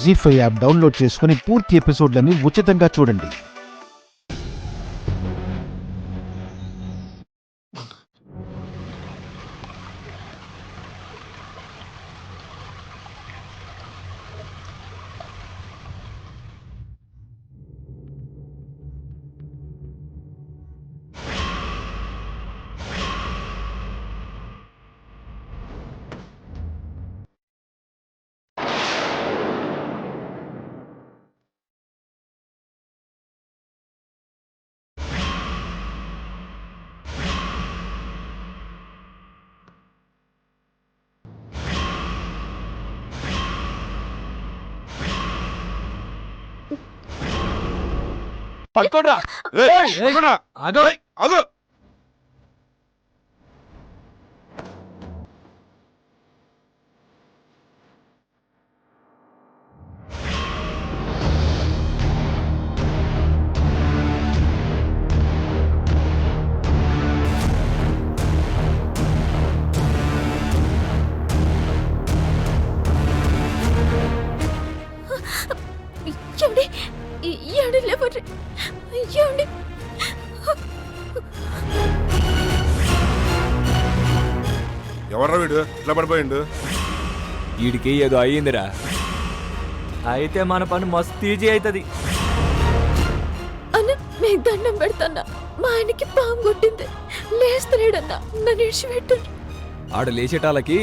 జీ5 app download చేసుకుని పూర్తి ఎపిసోడ్లని ఉచితంగా చూడండి. పట్టుకోరా అగో ఎవర్రా వీడు ఇట్లా పడిపోయిండు? వీడికి ఏదో అయ్యిందిరా. అయితే మన పని మస్తు ఈజీ అవుతుంది. అన్న మీకు దండం పెడతాన్నా, మా ఆయనకి పాము కొట్టింది, లేస్తలేడన్నా, నన్ను ఇడిచిపెట్టు. ఆడ లేచేటాలకి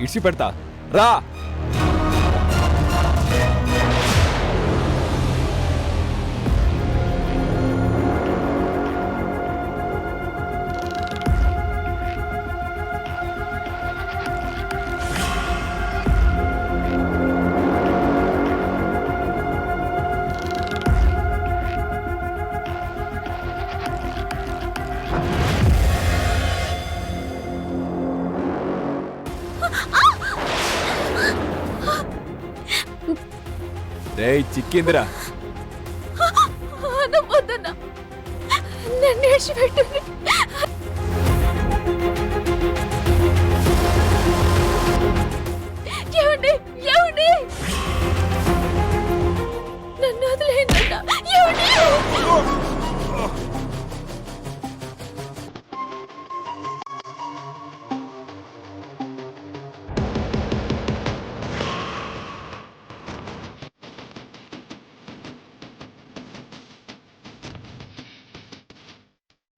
ఇడిచి పెడతా రా. రేయ్ చిక్కిందిరా. వద్దన్నా, నన్ను ఇడిచిపెట్టు. ఏమండి ఏమండి, నన్ను వదిలేయండి. ఏమండి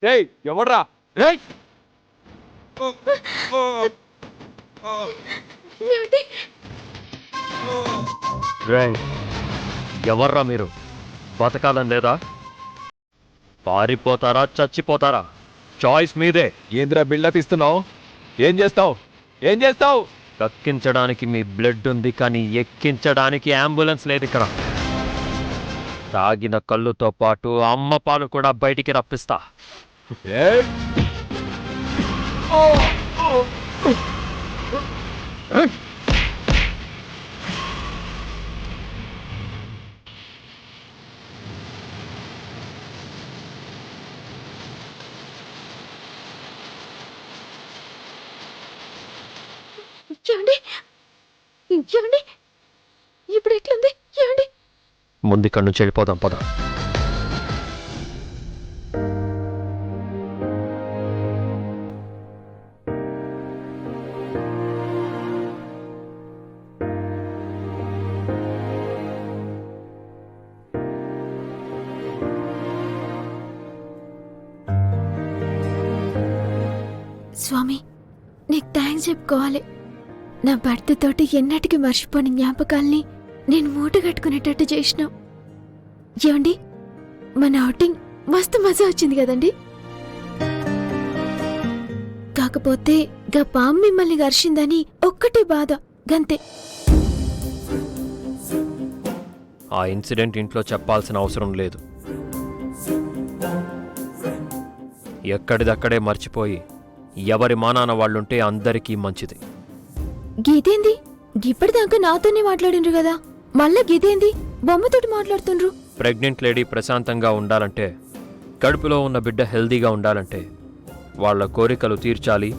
రేయ్ ఎవడ్రా? రేయ్ ఏమిటి? ఎవర్రా మీరు? బతకాలని లేదా? పారిపోతారా చచ్చిపోతారా? చాయిస్ మీదే. ఏంద్రా బిల్డప్ ఇస్తున్నావు? ఏం చేస్తావు? ఏం చేస్తావు? కక్కించడానికి మీ బ్లడ్ ఉంది, కానీ ఎక్కించడానికి అంబులెన్స్ లేదు ఇక్కడ. తాగిన కళ్ళుతో పాటు అమ్మ పాలు కూడా బయటికి రప్పిస్తా. ఏమండి ఏమండి, ఇప్పుడు ఎట్లుంది? ఏమండి ముందు ఇక్కడి నుంచి వెళ్ళిపోదాం పద. స్వామి, నీకు థ్యాంక్స్ చెప్పుకోవాలి. నా భర్త తోటి ఎన్నటికి మర్చిపోని జ్ఞాపకాల్ని నేను మూట కట్టుకునేటట్టు చేసినావు. ఏమండి, మన అవుటింగ్ మస్తు మజా వచ్చింది కదండి. కాకపోతే గా పాము మిమ్మల్ని గర్షిందని ఒక్కటే బాధ, గంతే. ఆ ఇన్సిడెంట్ ఇంట్లో చెప్పాల్సిన అవసరం లేదు. ఎక్కడిదక్కడే మర్చిపోయి ఎవరి మానాన వాళ్ళుంటే అందరికీ మంచిది. గీదేంది? గిప్పటిదాకా నాతోనే మాట్లాడిండ్రు కదా, మళ్ళా గిదేంది బొమ్మతోటి మాట్లాడుతుండ్రు? ప్రెగ్నెంట్ లేడీ ప్రశాంతంగా ఉండాలంటే, కడుపులో ఉన్న బిడ్డ హెల్దీగా ఉండాలంటే వాళ్ళ కోరికలు తీర్చాలి,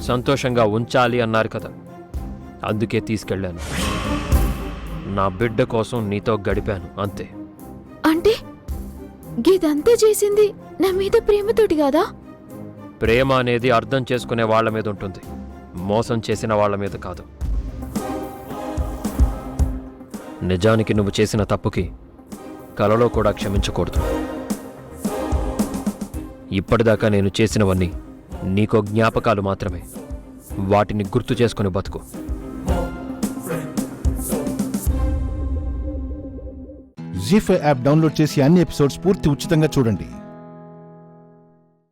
సంతోషంగా ఉంచాలి అన్నారు కదా. అందుకే తీసుకెళ్ళాను. నా బిడ్డ కోసం నీతో గడిపాను అంతే. అంటే గిదంతా చేసింది నా మీద ప్రేమతోటి కాదా? ప్రేమ అనేది అర్థం చేసుకునే వాళ్ళ మీద ఉంటుంది, మోసం చేసిన వాళ్ళ మీద కాదు. నిజానికి నువ్వు చేసిన తప్పుకి కలలో కూడా క్షమించకూడదు. ఇప్పటిదాకా నేను చేసినవన్నీ నీకో జ్ఞాపకాలు మాత్రమే. వాటిని గుర్తు చేసుకుని బతుకు. జీ5 యాప్ డౌన్లోడ్ చేసి అన్ని ఎపిసోడ్స్ పూర్తి ఉచితంగా చూడండి.